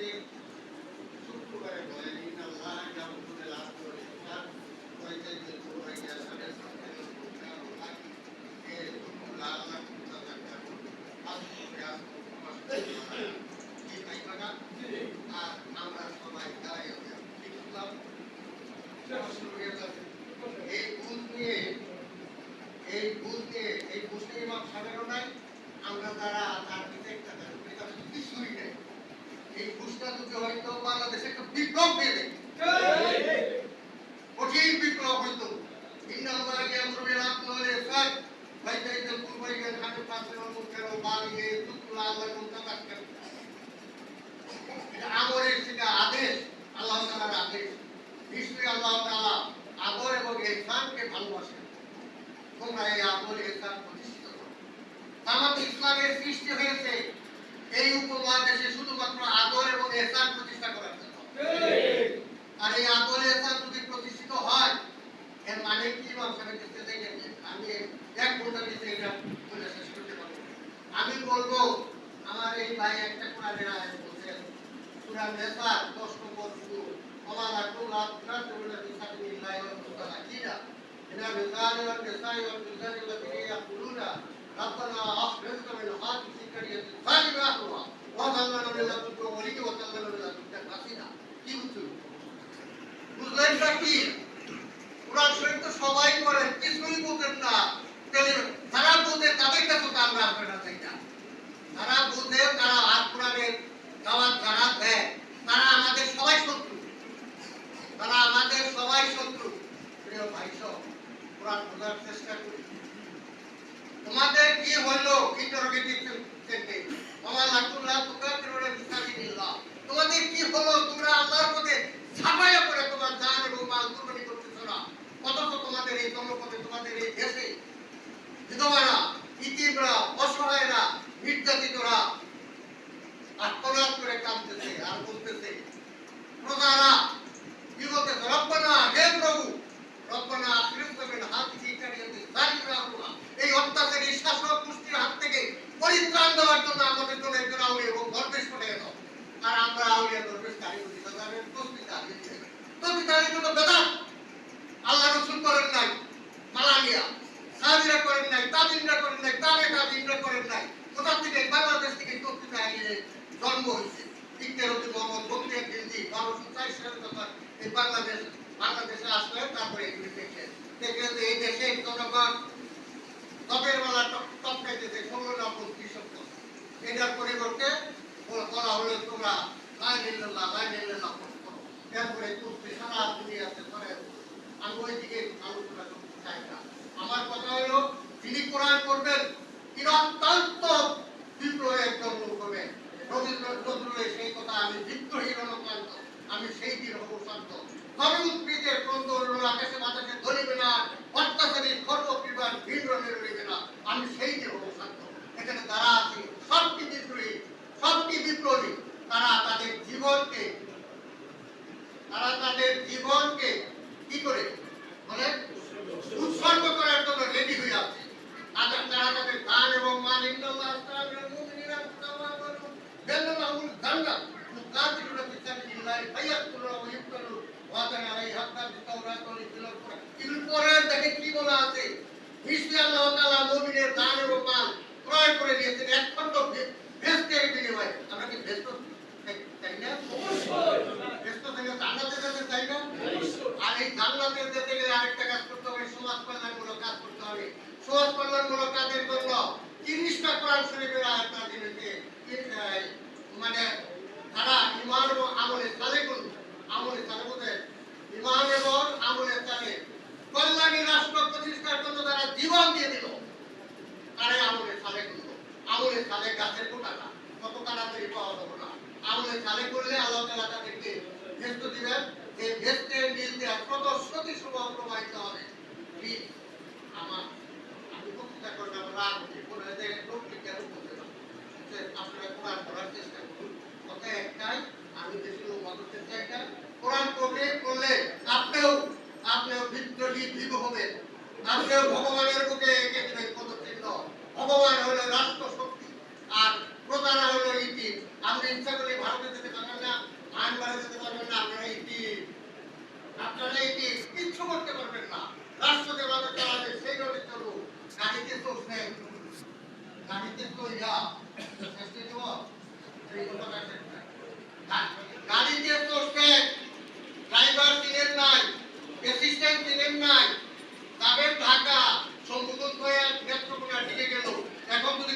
প্রতি শুক্রবারে বলেন ইন্নাল্লাহ ইয়ামুরুল আদলি ওয়াল ইহসান ওয়া ইতাইয়িল কুরবা ইয়াসানের সাথে কে লাআল্লাকুম তাযাক্কারুন কি পাইবানা আর আমরা সবাই দাঁড়াই ইসলাম এই বুঝ নিয়ে এই মুসলিম সাধারণ নাই আমরা তারা তার একটা কিছুই নেই এই বুঝটা যদি হয়তো বাংলাদেশে একটা বিপ্লব হয়ে যায় কঠিন বিপ্লব হইতো ইন্নাল্লাহি আমরুল আদলি ওয়াল ইহসান ওয়া ইতাইয়িল কুরবা ইয়াসানের সাথে মুনকার ও বাগিয়ে তুকলা আল্লাহু তাআলা এটা আমরের সেটা আদেশ আল্লাহ তাআলার আদেশ নিশ্চয়ই আল্লাহ তাআলা আমর এবং ইহসানকে ভালোবাসেন তোমরা এই আমর ইহসান প্রতিষ্ঠিত করো জামাত ইসলামের সৃষ্টি হয়েছে এই উপমহাদেশে শুধুমাত্র আমর এবং ইহসান প্রতিষ্ঠা করার জন্য আর এই আমর ইহসান যদি প্রতিষ্ঠিত হয় এর মানে কি মানসাবে দেখতে দেখেন আমি এক ঘন্টা দিতে এটা বলে শেষ করতে পারবো আমি বলবো আমার এই ভাই একটা কোরআনের আয়াত বলছেন সূরা নিসা 10 নম্বর সূরা ওয়ালা কুল্লা রাসূলুল্লাহ সাল্লাল্লাহু আলাইহি ওয়াসাল্লাম কিরা ইনা বিযালি ওয়াল নিসাই ওয়াল বিযালি আল্লাযীনা ইয়াকুলুনা রাব্বানা আখরিজনা মিন হাযিহি কারিয়াতিন যালিমাতুহা ওয়া জাল্লানা মিন লাদুনকা ওয়ালিয়্যা ওয়া জাল্লানা মিন লাদুনকা নাসীরা কি বুঝলেন কি কোরআন শরীফ তো সবাই পড়েন কিছুই বুঝেন না তাহলে যারা বুঝে তাদের কাছে তো আমরা আপনারা চাই না যারা বুঝে তারা আর কোরআনের দাওয়াত যারা দেয় তারা আমাদের সবাই শত্রু প্রিয় ভাই সব কোরআন বোঝার চেষ্টা করি তোমাদের কি হলো ইন্টারোগেটিভ সেন্টে আমার লাকুল্লাহ তুকাতিরুনা বিসাবিলিল্লাহ তোমাদের কি হলো তোমরা আল্লাহর পথে ছাপায়া করে তোমার জান এবং মাল কুরবানি করতেছো না অথচ তোমাদের এই জনপদে তোমাদের এই দেশে বিধবারা ইতিমরা অসহায়রা নির্যাতিতরা আত্মনাদ করে কাঁদতেছে আর বলতেছে প্রজারা কি বলতেছে রব্বানা হে প্রভু রব্বানা আখরিজনা মিন হাযিহি কারিয়াতি যালিমাতুহা এই অত্যাচারী শাসক গোষ্ঠীর হাত থেকে পরিত্রাণ দেওয়ার জন্য আমাদের জন্য একজন আউলিয়া এবং দরবেশ পাঠিয়ে দাও আর আমরা আউলিয়া দরবেশ কারিগরি সাধারণ তসবিহ জন্য বেদাত আল্লাহ রাসূল করেন নাই মালানিয়া সাহাবীরা করেন নাই তাবিঈনরা করেন নাই তাবিঈনরা করেন নাই কোথা থেকে বাংলাদেশ থেকে তসবিহ আইনের জন্ম হয়েছে ইকরামুল মোহাম্মদ বকরিয়া দিল্লি 1204 সালের কথা এই বাংলাদেশে আসলে তারপরে এগুলি দেখলেন যে এই দেশে জনগণ তপের বেলা টপকাইতেছে 16 নম্বর কৃষক এটার পরিবর্তে বলা হলো তোমরা লাইলাল্লাহ করো এরপরে তুলতে সারা দুনিয়াতে ধরে আমি ওই দিকে আলোচনা করতে চাই না আমার কথা হলো যিনি কোরআন করবেন তিনি অত্যন্ত বিপ্লবী একজন লোক হবেন রবীন্দ্রনাথের সেই কথা আমি বিদ্রোহী রণক্রান্ত আমি সেই দিন হব শান্ত তবে উদ্ভিদের কন্দর আকাশে বাতাসে ধরিবে না অত্যাচারী খর্বকৃপার ভিড় নিরলিবে না আমি সেই দিন হব শান্ত এখানে তারা আছে সবটি বিপ্লবী তারা তাদের জীবনকে কি করে মানে উৎসর্গ করার জন্য রেডি হয়ে আছে তারা তাদের দান এবং মান ইন্নাল্লাহ আস্তাগফিরুল মুমিনিনা বেল্লাহুল জান্নাত মুকাতিলুনা ফি সাবিলিল্লাহি ফায়াকুলুনা ওয়া ইফতালু ওয়া কানা আলাইহি হাক্কান বিতাওরাত ওয়াল ইনজিল এগুলো পরে দেখে কি বলা আছে নিশ্চয়ই আল্লাহ তাআলা মুমিনের দান এবং মান ক্রয় করে দিয়েছেন এক খণ্ড ভেস্তের বিনিময়ে আমরা কি ভেস্ত চাই না ভেস্ত থেকে জান্নাতে যেতে চাই না আর এই জান্নাতে যেতে গেলে আরেকটা কাজ করতে হবে সমাজ কল্যাণমূলক কাজ করতে হবে সমাজ কল্যাণমূলক কাজের জন্য 30টা কোরআন শরীফের আয়াত নাযিল হয়েছে মানে তারা ঈমান এবং আমলে সালেহ বলতে ঈমান এবং আমলে সালেহ কল্যাণী রাষ্ট্র প্রতিষ্ঠার জন্য তারা জীবন দিয়ে দিল তারা আমলে সালেহ করলো আমলে সালেহ গাছের গোটাটা কত তাড়াতাড়ি পাওয়া যাবে না আমলে সালেহ করলে আল্লাহ তাআলা তাদেরকে ভেস্ত দিবেন যে ভেস্তের নীল দেয়া সদস্যতি সময় প্রবাহিত হবে আমি বক্তৃতা করলে আমার রাগ হচ্ছে কোনো লোক কেন বলতে না আপনারা কোরআন পড়ার চেষ্টা করুন কথা একটাই আমি দেশের মদতে চাইটা কোরআন করলে আপনিও বিদ্রোহী জীব হবেন আপনিও ভগবানের বুকে এঁকে দেবেন পদচিহ্ন ভগবান হলো রাষ্ট্র শক্তি আর প্রজারা হলো ইতি আপনি ইচ্ছা করলে ভারতে যেতে পারেন না ধান বাড়া যেতে পারবেন না, আপনারা এটি কিচ্ছু করতে পারবেন না। রাষ্ট্র যেভাবে চালাবে সেইভাবে চলুক। গাড়িতে চলছে, গাড়িতে চইলা শেষে দিব এই কথাটা শেষ নাই। গাড়িতে চলছে, ড্রাইভার চিনেন নাই, অ্যাসিস্ট্যান্ট চিনেন নাই, যাবেন ঢাকা সম্বোধন করে নেত্রকোনা দিকে গেল, এখন যদি